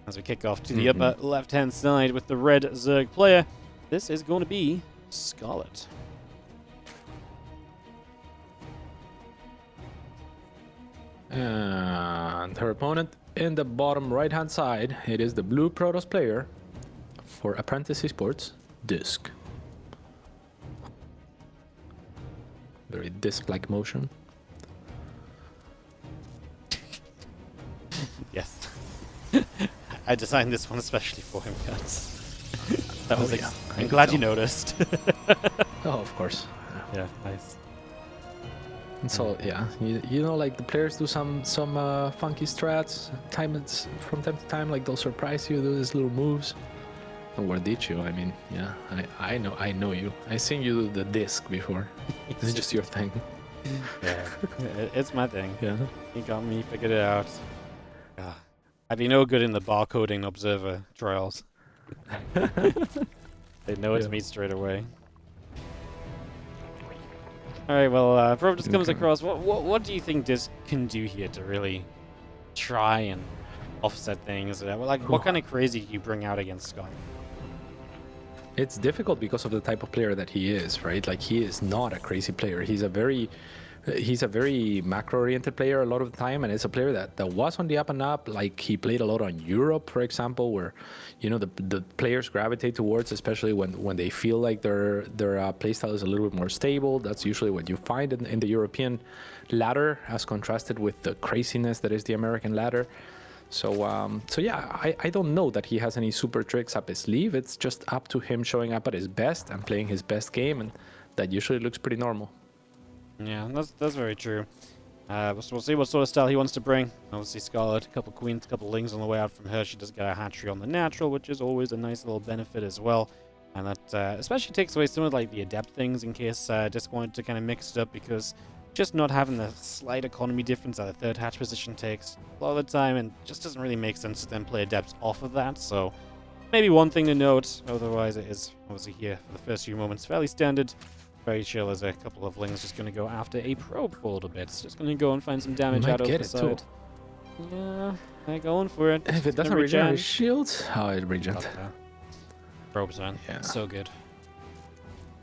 As we kick off to the upper left-hand side with the red Zerg player, this is going to be Scarlett. And her opponent in the bottom right-hand side, it is the blue Protoss player for Apprentice Esports, DisK. Very DisK-like motion. Yes. I designed this one especially for him, guys. That was I'm glad you noticed. Oh, of course. Yeah, nice. And so yeah, you know, like the players do some funky strats. From time to time, like they'll surprise you, do these little moves. And where did you? I mean, yeah, I know you. I seen you do the DisK before. It's just your thing. Yeah, it's my thing. Yeah. You got me figured it out. I'd be no good in the barcoding observer trials. They know it's me straight away. Alright, well, Probe just comes across. What do you think DisK can do here to really try and offset things? Like, what kind of crazy do you bring out against Scott? It's difficult because of the type of player that he is, right? Like, he is not a crazy player. He's a very macro-oriented player a lot of the time, and it's a player that was on the up and up. Like, he played a lot on Europe, for example, where, you know, the players gravitate towards, especially when they feel like their playstyle is a little bit more stable. That's usually what you find in the European ladder, as contrasted with the craziness that is the American ladder. So yeah, I don't know that he has any super tricks up his sleeve. It's just up to him showing up at his best and playing his best game, and that usually looks pretty normal. Yeah, that's very true. We'll see what sort of style he wants to bring. Obviously, Scarlett, a couple queens, a couple lings on the way out from her. She does get a hatchery on the natural, which is always a nice little benefit as well. And that especially takes away some of like the adept things in case DisK wanted to kind of mix it up, because just not having the slight economy difference that the third hatch position takes a lot of the time, and just doesn't really make sense to then play adepts off of that. So maybe one thing to note. Otherwise, it is obviously here for the first few moments fairly standard. Very chill as a couple of lings just going to go after a probe for a little bit. Just going to go and find some damage out of the side. Yeah, they're going for it. If it doesn't regenerate shields, how it regens. Probes, man. Yeah. So good.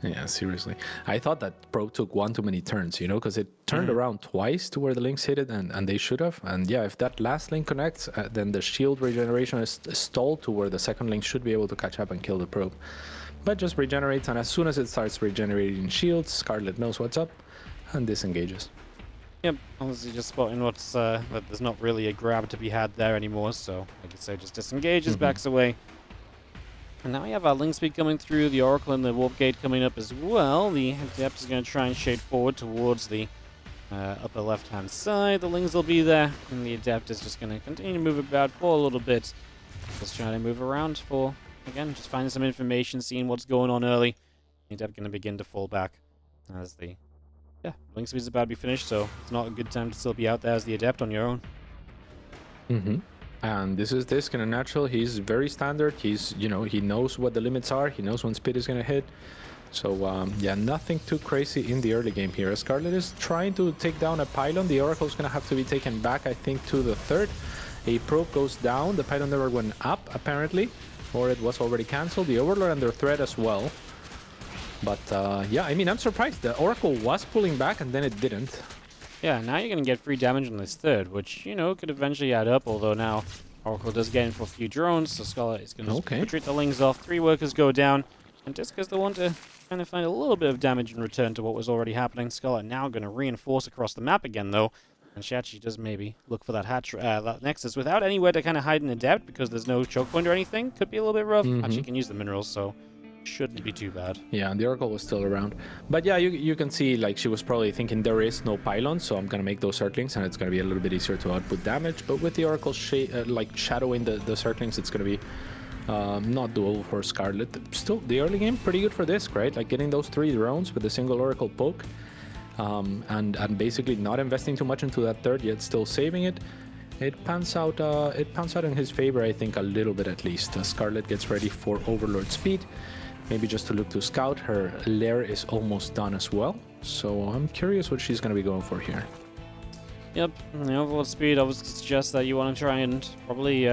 Yeah, seriously. I thought that probe took one too many turns, you know, because it turned around twice to where the links hit it, and they should have. And yeah, if that last link connects, then the shield regeneration is stalled to where the second link should be able to catch up and kill the probe. But just regenerates, and as soon as it starts regenerating shields, Scarlett knows what's up and disengages. Yep, obviously just spotting what's that there's not really a grab to be had there anymore, so like I say, just disengages, backs away. And now we have our link speed coming through, the Oracle and the Warp Gate coming up as well. The Adept is going to try and shade forward towards the upper left-hand side. The Lings will be there, and the Adept is just going to continue to move about for a little bit. Just trying to move around for, again, just finding some information, seeing what's going on early. The Adept going to begin to fall back as the link speed is about to be finished, so it's not a good time to still be out there as the Adept on your own. And this is DisK in a natural. He's very standard. He's, you know, he knows what the limits are. He knows when speed is going to hit. So, yeah, nothing too crazy in the early game here. Scarlett is trying to take down a pylon. The Oracle is going to have to be taken back, I think, to the third. A probe goes down. The pylon never went up, apparently, or it was already cancelled. The Overlord under threat as well. But, yeah, I mean, I'm surprised. The Oracle was pulling back, and then it didn't. Yeah, now you're going to get free damage on this third, which, you know, could eventually add up, although now Oracle does get in for a few drones, so Scarlett is going to retreat the Lings off. 3 workers go down, and DisK is the one to kind of find a little bit of damage in return to what was already happening. Scarlett now going to reinforce across the map again, though, and she actually does maybe look for that that Nexus without anywhere to kind of hide in the depth, because there's no choke point or anything. Could be a little bit rough. Actually, can use the minerals, so shouldn't be too bad. Yeah, the Oracle was still around. But yeah, you can see, like, she was probably thinking there is no pylon, so I'm going to make those circlings, and it's going to be a little bit easier to output damage. But with the Oracle like shadowing the circlings, it's going to be not doable for Scarlett. Still, the early game, pretty good for DisK, right? Like, getting those 3 drones with a single Oracle poke, and basically not investing too much into that third, yet still saving it. It pans out in his favor, I think, a little bit at least. Scarlett gets ready for Overlord speed. Maybe just to look to scout. Her lair is almost done as well, so I'm curious what she's going to be going for here. Yep, the Overlord speed obviously suggests that you want to try and probably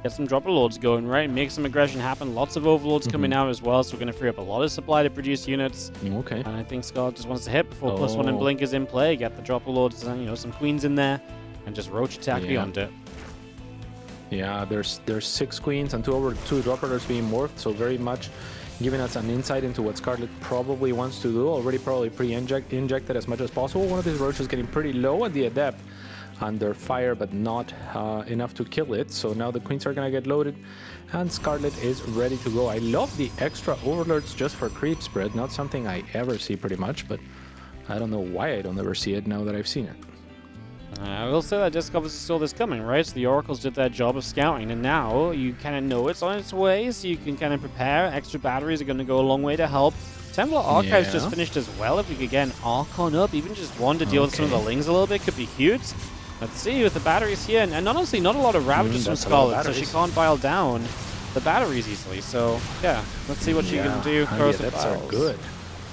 get some dropper lords going, right? Make some aggression happen. Lots of overlords coming out as well, so we're going to free up a lot of supply to produce units. Okay. And I think Scarlett just wants to hit before +1 and Blink is in play. Get the dropper lords and, you know, some queens in there, and just roach attack beyond it. Yeah, there's 6 queens and 2 dropper lords being morphed, so very much giving us an insight into what Scarlett probably wants to do. Already probably injected as much as possible. One of these roaches getting pretty low at the adept, under fire, but not enough to kill it. So now the queens are gonna get loaded, and Scarlett is ready to go. I love the extra overlords just for creep spread. Not something I ever see pretty much, but I don't know why I don't ever see it now that I've seen it. I will say that DisK obviously saw this coming, right? So the Oracles did their job of scouting, and now you kind of know it's on its way, so you can kind of prepare. Extra batteries are going to go a long way to help. Templar Archives just finished as well. If we could get an Archon up, even just one to deal with some of the Lings a little bit, could be huge. Let's see with the batteries here, and honestly, not a lot of Ravagers from Scarlett, so she can't bile down the batteries easily. So yeah, let's see what she can do. The adepts are good.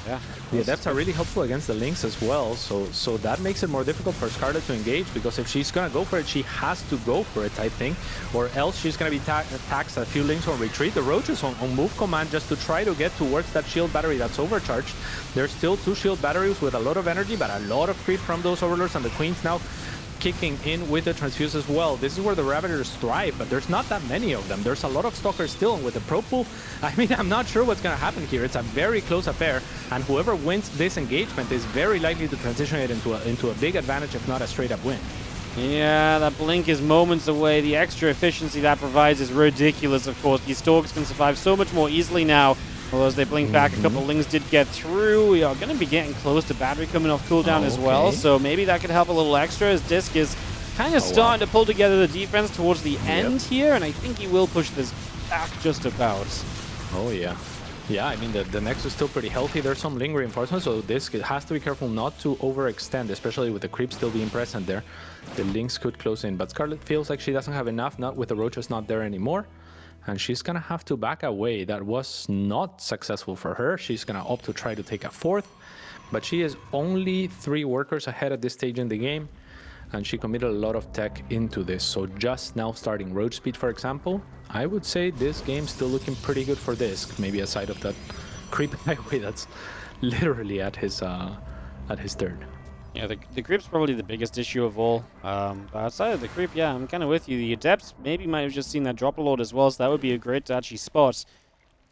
Yeah, the adepts are really helpful against the Lings as well. So that makes it more difficult for Scarlett to engage, because if she's gonna go for it, she has to go for it, I think, or else she's gonna be taxed a few Lings on retreat. The roaches on move command just to try to get towards that shield battery that's overcharged. There's still 2 shield batteries with a lot of energy, but a lot of creep from those overlords, and the queens now kicking in with the transfuse as well. This is where the Ravagers thrive, but there's not that many of them. There's a lot of Stalkers still, and with the Pro Pool, I mean, I'm not sure what's going to happen here. It's a very close affair, and whoever wins this engagement is very likely to transition it into a big advantage, if not a straight-up win. Yeah, that Blink is moments away. The extra efficiency that provides is ridiculous, of course. These Stalks can survive so much more easily now. Well, as they blink back, a couple Lings did get through. We are going to be getting close to battery coming off cooldown as well, so maybe that could help a little extra, as DisK is kind of starting to pull together the defense towards the end here, and I think he will push this back just about. Oh, yeah. Yeah, I mean, the Nexus is still pretty healthy. There's some Ling reinforcements, so DisK has to be careful not to overextend, especially with the creep still being present there. The Lings could close in, but Scarlett feels like she doesn't have enough, not with the roaches not there anymore. And she's gonna have to back away. That was not successful for her. She's gonna opt to try to take a 4th, but she is only 3 workers ahead at this stage in the game, and she committed a lot of tech into this. So just now starting road speed, for example, I would say this game's still looking pretty good for DisK, maybe aside of that creep highway that's literally at his 3rd. Yeah, the creep's probably the biggest issue of all. But outside of the creep, yeah, I'm kind of with you. The adepts maybe might have just seen that dropper lord as well, so that would be a great to actually spot.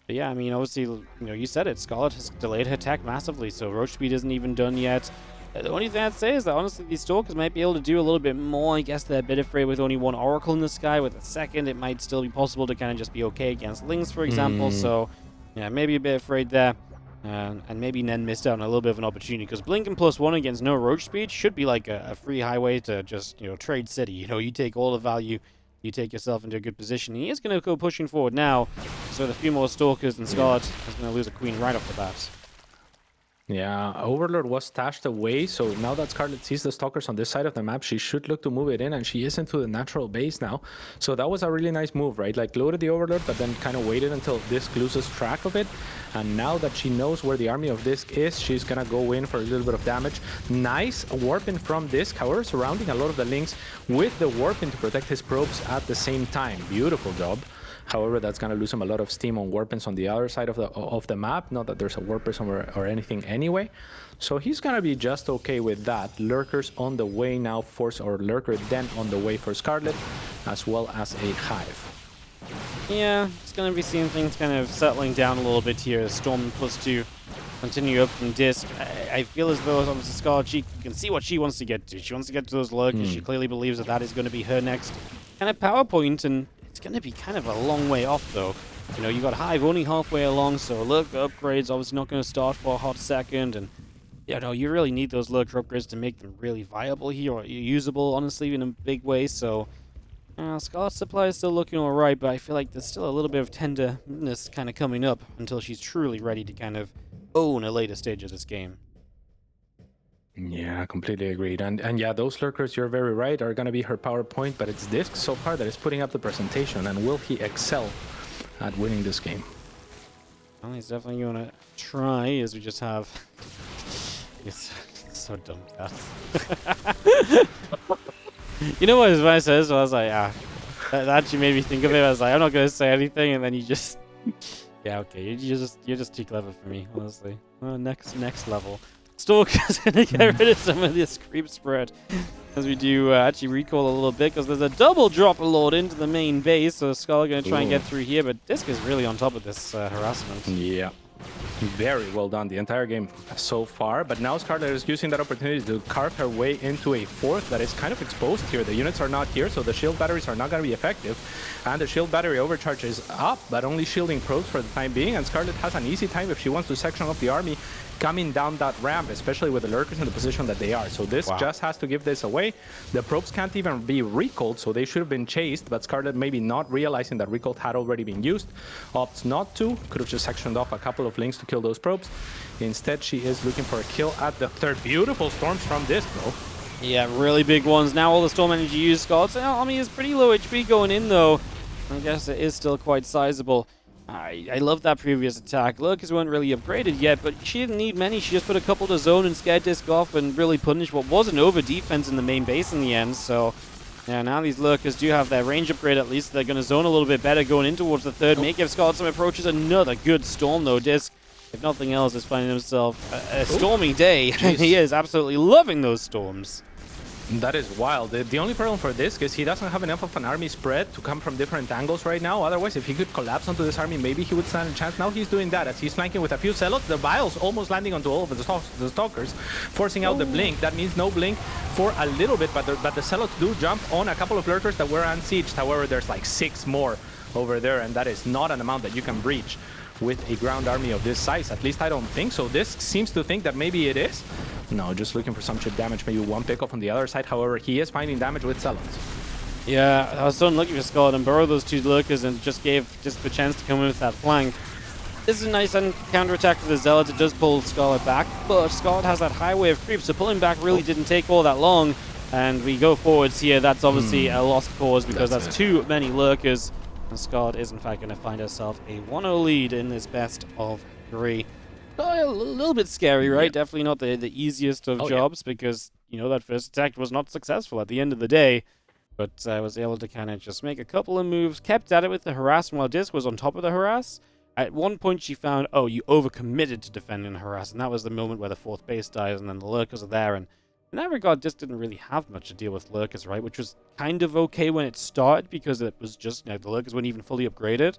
But yeah, I mean, obviously, you know, you said it. Scarlett has delayed her attack massively, so roach speed isn't even done yet. The only thing I'd say is that honestly, these Stalkers might be able to do a little bit more. I guess they're a bit afraid with only 1 Oracle in the sky. With a 2nd, it might still be possible to kind of just be okay against Lings, for example. So yeah, maybe a bit afraid there. And maybe Nen missed out on a little bit of an opportunity, because Blink and +1 against no roach speed should be like a free highway to just, you know, trade city. You know, you take all the value, you take yourself into a good position. He is going to go pushing forward now, so with a few more Stalkers, and Scarlett is going to lose a queen right off the bat. Yeah, Overlord was stashed away, so now that Scarlett sees the Stalkers on this side of the map, she should look to move it in, and she is into the natural base now. So that was a really nice move, right? Like, loaded the Overlord, but then kind of waited until DisK loses track of it. And now that she knows where the army of DisK is, she's gonna go in for a little bit of damage. Nice warping from DisK, however, surrounding a lot of the Lings with the warping to protect his probes at the same time. Beautiful job. However, that's going to lose him a lot of steam on warpings on the other side of the map. Not that there's a warper somewhere or anything anyway. So he's going to be just okay with that. Lurkers on the way now, Lurker Den on the way for Scarlett, as well as a Hive. Yeah, it's going to be seeing things kind of settling down a little bit here. Storm +2 continue up from DisK. I feel as though obviously Scarlett, she can see what she wants to get to. She wants to get to those Lurkers. She clearly believes that that is going to be her next kind of power point, and it's going to be kind of a long way off, though. You know, you got Hive only halfway along, so Lurker upgrades obviously not going to start for a hot second, and you know, you really need those Lurker upgrades to make them really viable here, or usable, honestly, in a big way. So Scarlett's supply is still looking alright, but I feel like there's still a little bit of tenderness kind of coming up until she's truly ready to kind of own a later stage of this game. Yeah, completely agreed. And yeah, those Lurkers, you're very right, are going to be her PowerPoint, but it's DisK so far that is putting up the presentation, and will he excel at winning this game? Well, he's definitely going to try, as we just have... It's so dumb, guys. You know what his advice is? So I was like, That actually made me think of it. I was like, I'm not gonna say anything, and then you just, yeah, okay, you're just too clever for me, honestly. Next level. Stalker's gonna get rid of some of this creep spread, as we do actually recall a little bit, because there's a double drop lord into the main base, so Scarlett gonna try and get through here, but DisK is really on top of this harassment. Yeah. Very well done the entire game so far, but now Scarlett is using that opportunity to carve her way into a fourth that is kind of exposed here. The units are not here, so the shield batteries are not going to be effective, and the shield battery overcharge is up, but only shielding probes for the time being, and Scarlett has an easy time if she wants to section off the army coming down that ramp, especially with the lurkers in the position that they are. So this just has to give this away. The probes can't even be recalled, so they should have been chased, but Scarlett maybe not realizing that recall had already been used, opts not to, could have just sectioned off a couple of links to kill those probes. Instead, she is looking for a kill at the third. Beautiful storms from DisK, though. Yeah, really big ones. Now all the storm energy used. Scarlett's army is pretty low HP going in, though. I guess it is still quite sizable. I love that previous attack. Lurkers weren't really upgraded yet, but she didn't need many. She just put a couple to zone and scared DisK off and really punished what was an over defense in the main base in the end. So, yeah, now these Lurkers do have their range upgrade at least. They're going to zone a little bit better going in towards the third. May give Scarlett some approaches. Another good storm, though. DisK, if nothing else, is finding himself a stormy day. And he is absolutely loving those storms. That is wild. The only problem for DisK is he doesn't have enough of an army spread to come from different angles right now. Otherwise, if he could collapse onto this army, maybe he would stand a chance. Now he's doing that as he's flanking with a few zealots. The vials almost landing onto all of the stalkers, forcing out the blink. That means no blink for a little bit, but the zealots do jump on a couple of lurkers that were unsieged. However, there's like 6 more over there, and that is not an amount that you can breach with a ground army of this size. At least I don't think so. DisK seems to think that maybe it is. No, just looking for some chip damage, maybe one pickoff on the other side. However, he is finding damage with zealots. Yeah, I was so unlucky for Scarlett and burrow those 2 lurkers and just gave DisK the chance to come in with that flank. This is a nice counter-attack for the zealots. It does pull Scarlett back, but Scarlett has that highway of creep, so pulling back really didn't take all that long. And we go forwards here. That's obviously a lost cause because that's too many lurkers. And Scarlett is in fact going to find herself a 1-0 lead in this best of 3. A little bit scary, right? Yeah. Definitely not the easiest of jobs because, you know, that first attack was not successful at the end of the day. But I was able to kind of just make a couple of moves, kept at it with the harass, and while DisK was on top of the harass, at one point she found, oh, you overcommitted to defending the harass, and that was the moment where the 4th base dies and then the lurkers are there. And in that regard, DisK didn't really have much to deal with lurkers, right? Which was kind of okay when it started because it was just, you know, the lurkers weren't even fully upgraded.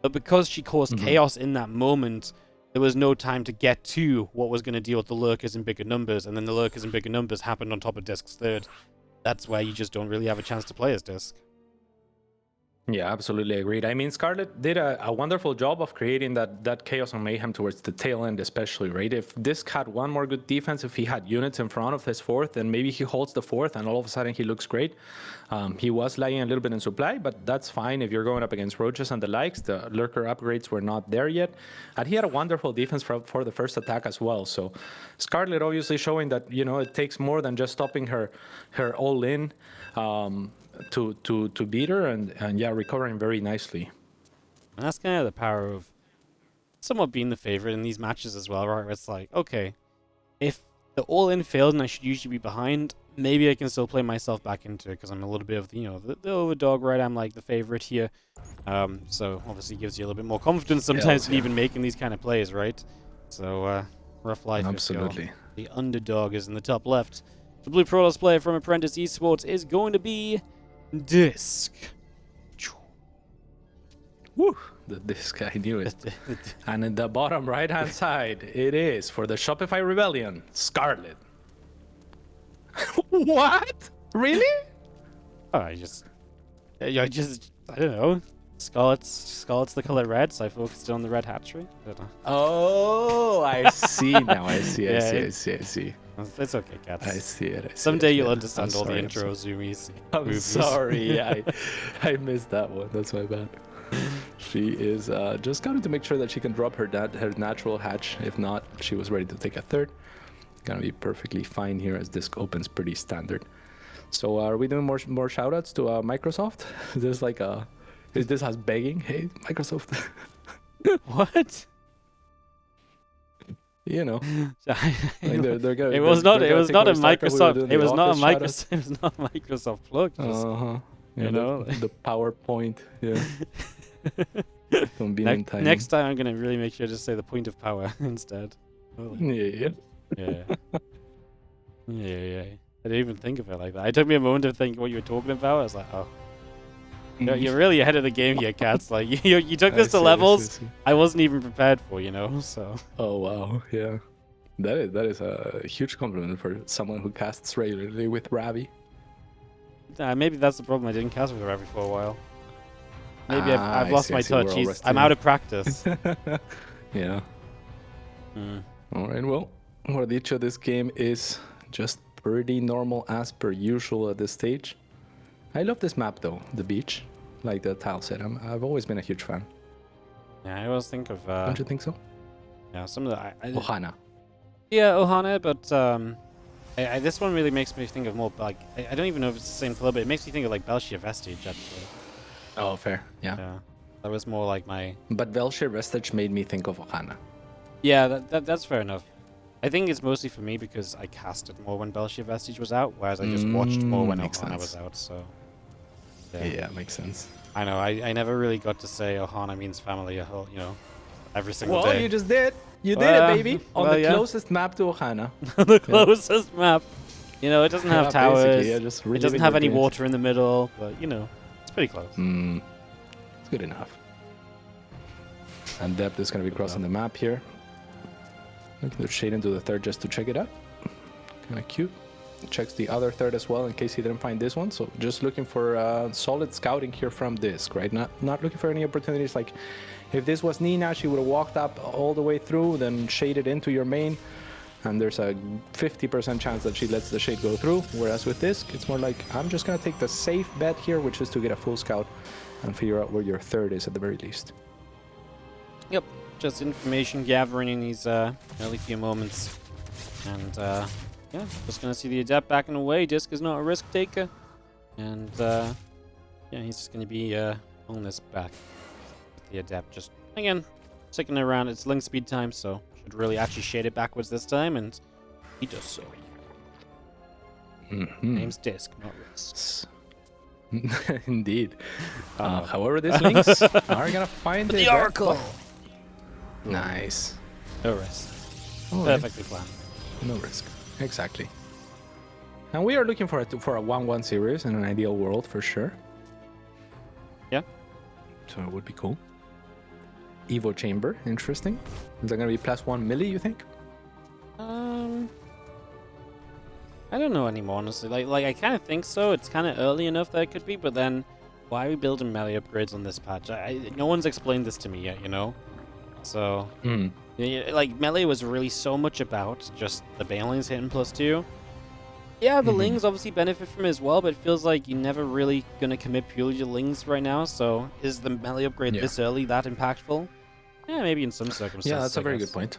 But because she caused chaos in that moment, there was no time to get to what was going to deal with the lurkers in bigger numbers, and then the lurkers in bigger numbers happened on top of DisK's third. That's where you just don't really have a chance to play as DisK. Yeah, absolutely agreed. I mean, Scarlett did a wonderful job of creating that chaos and mayhem towards the tail end, especially, right? If DisK had one more good defense, if he had units in front of his 4th, then maybe he holds the 4th and all of a sudden he looks great. He was lagging a little bit in supply, but that's fine if you're going up against roaches and the likes. The lurker upgrades were not there yet. And he had a wonderful defense for the first attack as well. So Scarlett obviously showing that, you know, it takes more than just stopping her all-in. To beat her and yeah, recovering very nicely. And that's kind of the power of somewhat being the favorite in these matches as well, right? Where it's like, okay, if the all-in failed and I should usually be behind, maybe I can still play myself back into it because I'm a little bit of the, you know, the overdog, right? I'm like the favorite here. So obviously gives you a little bit more confidence sometimes in even making these kind of plays, right? So rough life. Absolutely. The underdog is in the top left. The blue Pro Tour player from Apprentice Esports is going to be DisK. Woo! The DisK, I knew it. And in the bottom right-hand side, it is for the Shopify Rebellion, Scarlett. What? Really? Oh, I don't know. Scarlett's the color red, so I focused on the red hatchery. I don't know. Oh, I see now. I see. I see. It's okay, Cats. I see it. Someday you'll understand all the intro zoomies. I'm sorry. Yeah, I missed that one. That's my bad. She is just going to make sure that she can drop her natural hatch. If not, she was ready to take a third. Gonna be perfectly fine here as DisK opens pretty standard. So are we doing more shoutouts to Microsoft? There's like is this us begging? Hey, Microsoft. What? You know, like it was not a Microsoft. It was not a Microsoft plug. You know? The PowerPoint. Yeah. Convenient timing. Next time, I'm gonna really make sure to say the point of power instead. Yeah. Yeah. Yeah. I didn't even think of it like that. It took me a moment to think what you were talking about. I was like, oh. You're really ahead of the game here, Cats. Like, you took this to levels I wasn't even prepared for, you know? So. Oh, wow. Yeah. That is a huge compliment for someone who casts regularly with Ravi. Maybe that's the problem. I didn't cast with Ravi for a while. Maybe I've lost my touch. I'm out of practice. Yeah. All right, well, what each of this game is just pretty normal as per usual at this stage. I love this map though, the beach, like the tile set. I've always been a huge fan. Yeah, I always think of. Don't you think so? Yeah, some of the. Ohana. Yeah, Ohana, but this one really makes me think of more like I don't even know if it's the same club, but it makes me think of like Belshia Vestige actually. Oh, fair. Yeah. That was more like my. But Belshir Vestige made me think of Ohana. Yeah, that's fair enough. I think it's mostly for me because I casted more when Belshia Vestige was out, whereas I just watched more when Ohana was out. So. Yeah, makes sense. I know. I never really got to say Ohana means family. You know, every single day. Well, you just did. You did it, baby. On the closest map to Ohana. The closest map. You know, it doesn't have towers. Yeah, it doesn't have any water in the middle, but you know, it's pretty close. It's good enough. And Depth is going to be crossing the map here. Looking to shade into the third just to check it out. Kind of cute. Checks the other third as well in case he didn't find this one. So just looking for solid scouting here from DisK, right? Not looking for any opportunities. Like if this was Nina, she would have walked up all the way through, then shaded into your main. And there's a 50% chance that she lets the shade go through. Whereas with DisK, it's more like, I'm just going to take the safe bet here, which is to get a full scout and figure out where your third is at the very least. Yep, just information gathering in these early few moments. And yeah, just going to see the Adept backing away. DisK is not a risk taker. And yeah, he's just going to be pulling this back. The Adept just, again, sticking around. It's link speed time, so should really actually shade it backwards this time, and he does so. Name's DisK, not Risk. Indeed. However, these links are gonna find the Oracle. Nice. No risk. Perfectly planned. No risk. Exactly. And we are looking for a 1-1 series in an ideal world for sure. Yeah. So it would be cool. Evo Chamber, interesting. Is that gonna be +1 milli, you think? I don't know anymore, honestly. Like I kind of think so. It's kind of early enough that it could be, but then why are we building melee upgrades on this patch? No one's explained this to me yet, you know? So, like, melee was really so much about just the banelings hitting +2. Yeah, the Lings obviously benefit from it as well, but it feels like you're never really going to commit purely to Lings right now, so is the melee upgrade this early that impactful? Yeah, maybe in some circumstances. Yeah, that's a very good point.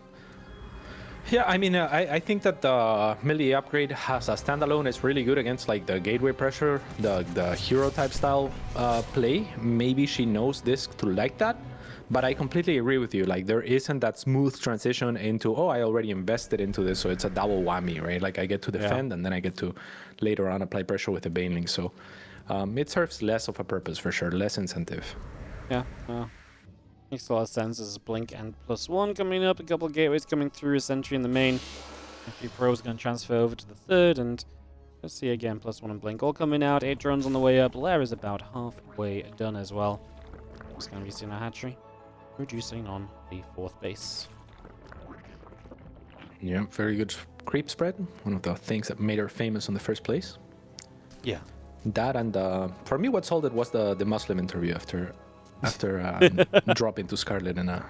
Yeah, I mean, I think that the melee upgrade as a standalone is really good against like the gateway pressure, the hero type style play. Maybe she knows DisK to like that, but I completely agree with you. Like there isn't that smooth transition into, oh, I already invested into this, so it's a double whammy, right? Like I get to defend and then I get to later on apply pressure with the baneling. So it serves less of a purpose for sure, less incentive. Yeah. Makes a lot of sense. This is Blink and +1 coming up. A couple of gateways coming through. A sentry in the main. A few pros going to transfer over to the third. And let's see again. +1 and Blink all coming out. 8 drones on the way up. Lair is about halfway done as well. Just going to be seeing a hatchery. Reducing on the 4th base. Yeah, very good creep spread. One of the things that made her famous in the first place. Yeah. That and for me, what sold it was the Muslim interview after dropping to Scarlett in a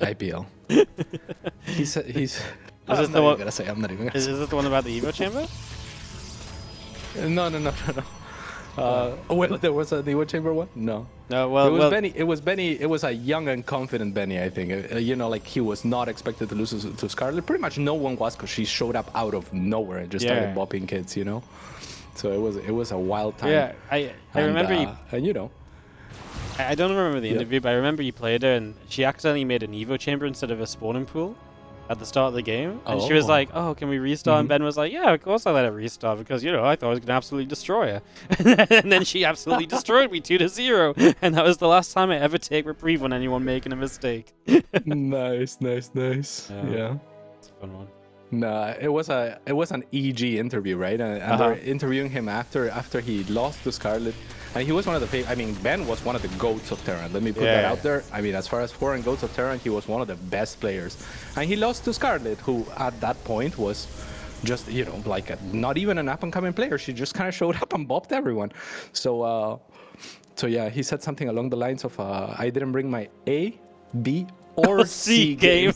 IPL. He's I'm not even gonna say. Is this the one about the Evo chamber? No. Well, there was a Evo chamber one. No. Well, Benny. It was Benny. It was a young and confident Benny. I think. You know, like he was not expected to lose to Scarlett. Pretty much no one was, because she showed up out of nowhere and just started bopping kids. You know. So it was a wild time. Yeah, I remember. And you know. I don't remember the interview, but I remember you played her, and she accidentally made an Evo chamber instead of a spawning pool. at the start of the game, and she was like, "Oh, can we restart?" And Ben was like, "Yeah, of course I let it restart because I thought I was gonna absolutely destroy her." And then she absolutely destroyed me 2-0, and that was the last time I ever take reprieve on anyone making a mistake. Nice. Yeah. It's a fun one. Nah, it was an EG interview, right? And they're interviewing him after he lost to Scarlett. And he was one of the Ben was one of the GOATs of Terran. Let me put that out there. I mean, as far as foreign GOATs of Terran, he was one of the best players. And he lost to Scarlett, who at that point was just, not even an up-and-coming player. She just kind of showed up and bopped everyone. So yeah, he said something along the lines of, I didn't bring my A, B, or C game.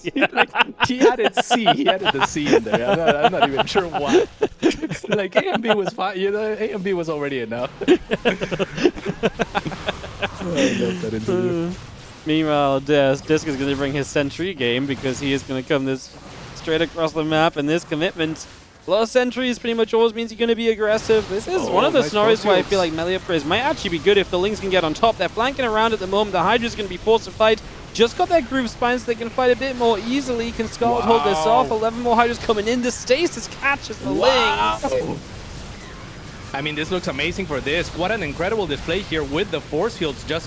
He added C. He added the C in there. I'm not even sure why. Like A and B was fine. A and B was already enough. I love that interview. Meanwhile, DisK is going to bring his sentry game because he is going to come this straight across the map, and this commitment. A lot of sentries pretty much always means you're going to be aggressive. This is one of the scenarios where I feel like melee upgrades might actually be good if the Lings can get on top. They're flanking around at the moment. The Hydra's going to be forced to fight. Just got that groove spine so they can fight a bit more easily. Can Scarlett hold this off? 11 more Hydras coming in. The stasis catches the Lings. I mean, this looks amazing for DisK. What an incredible display here with the force fields. Just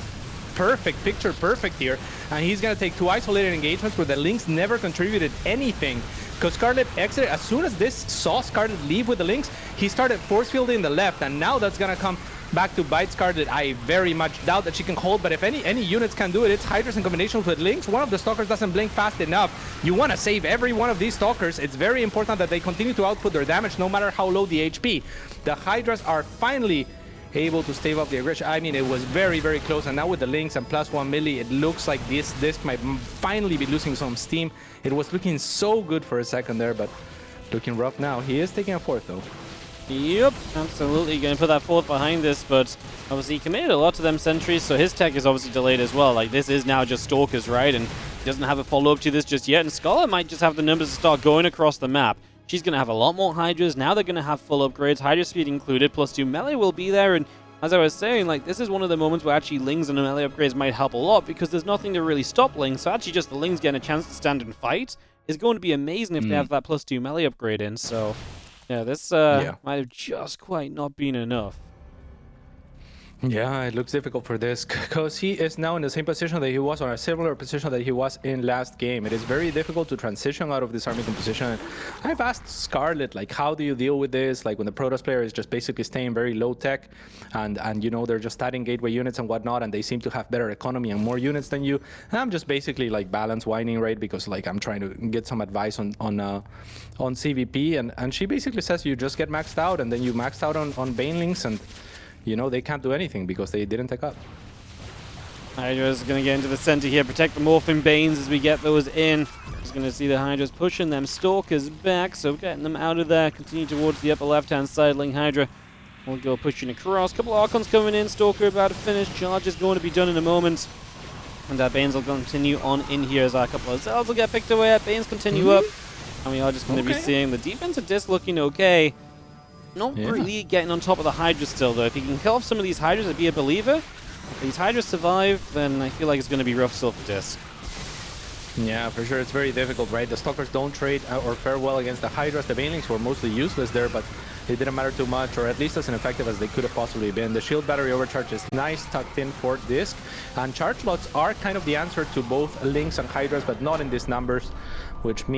perfect, picture perfect here. And he's going to take 2 isolated engagements where the Lings never contributed anything. Because Scarlett exited, as soon as DisK saw Scarlett leave with the Lings, he started force fielding the left. And now that's going to come back to bite Scarlett. I very much doubt that she can hold, but if any units can do it, it's Hydras in combination with Lings. One of the Stalkers doesn't blink fast enough. You want to save every one of these Stalkers. It's very important that they continue to output their damage no matter how low the HP. The Hydras are finally able to stave off the aggression. I mean, it was very, very close, and now with the Lings and +1 milli, it looks like this DisK might finally be losing some steam. It was looking so good for a second there, but looking rough now. He is taking a 4th though. Yep, absolutely. Going to put that 4th behind this, but obviously he committed a lot to them sentries, so his tech is obviously delayed as well. Like, this is now just Stalkers, right? And he doesn't have a follow-up to this just yet, and Scarlett might just have the numbers to start going across the map. She's going to have a lot more Hydras. Now they're going to have full upgrades, Hydra speed included, +2 melee will be there, and as I was saying, like, this is one of the moments where actually Lings and the melee upgrades might help a lot because there's nothing to really stop Lings, so actually just the Lings getting a chance to stand and fight is going to be amazing if they have that +2 melee upgrade in, so yeah, this might have just quite not been enough. Yeah, it looks difficult for DisK because he is now in the same position that he was, or a similar position that he was in last game. It is very difficult to transition out of this army composition. I've asked Scarlett, like, how do you deal with this? Like, when the Protoss player is just basically staying very low tech and they're just adding gateway units and whatnot, and they seem to have better economy and more units than you. And I'm just basically like balance whining, right? Because like I'm trying to get some advice on CVP, and she basically says you just get maxed out, and then you maxed out on Banelings, and they can't do anything because they didn't take up. Hydra's going to get into the center here, protect the Morphing Banes as we get those in. Just going to see the Hydra's pushing them Stalkers back, so getting them out of there. Continue towards the upper left-hand side. Ling Hydra will go pushing across. Couple of Archons coming in. Stalker about to finish. Charge is going to be done in a moment. And Banes will continue on in here as our couple of Zells will get picked away at. Banes continue up. And we are just going to be seeing the defense of DisK looking okay. Not really getting on top of the Hydra still, though. If he can kill off some of these Hydras and be a believer, if these Hydras survive, then I feel like it's going to be rough still for DisK. Yeah, for sure. It's very difficult, right? The Stalkers don't trade or fare well against the Hydras. The Banelings were mostly useless there, but they didn't matter too much, or at least as ineffective as they could have possibly been. The shield battery overcharge is nice, tucked in for DisK. And charge lots are kind of the answer to both Lings and Hydras, but not in these numbers, which means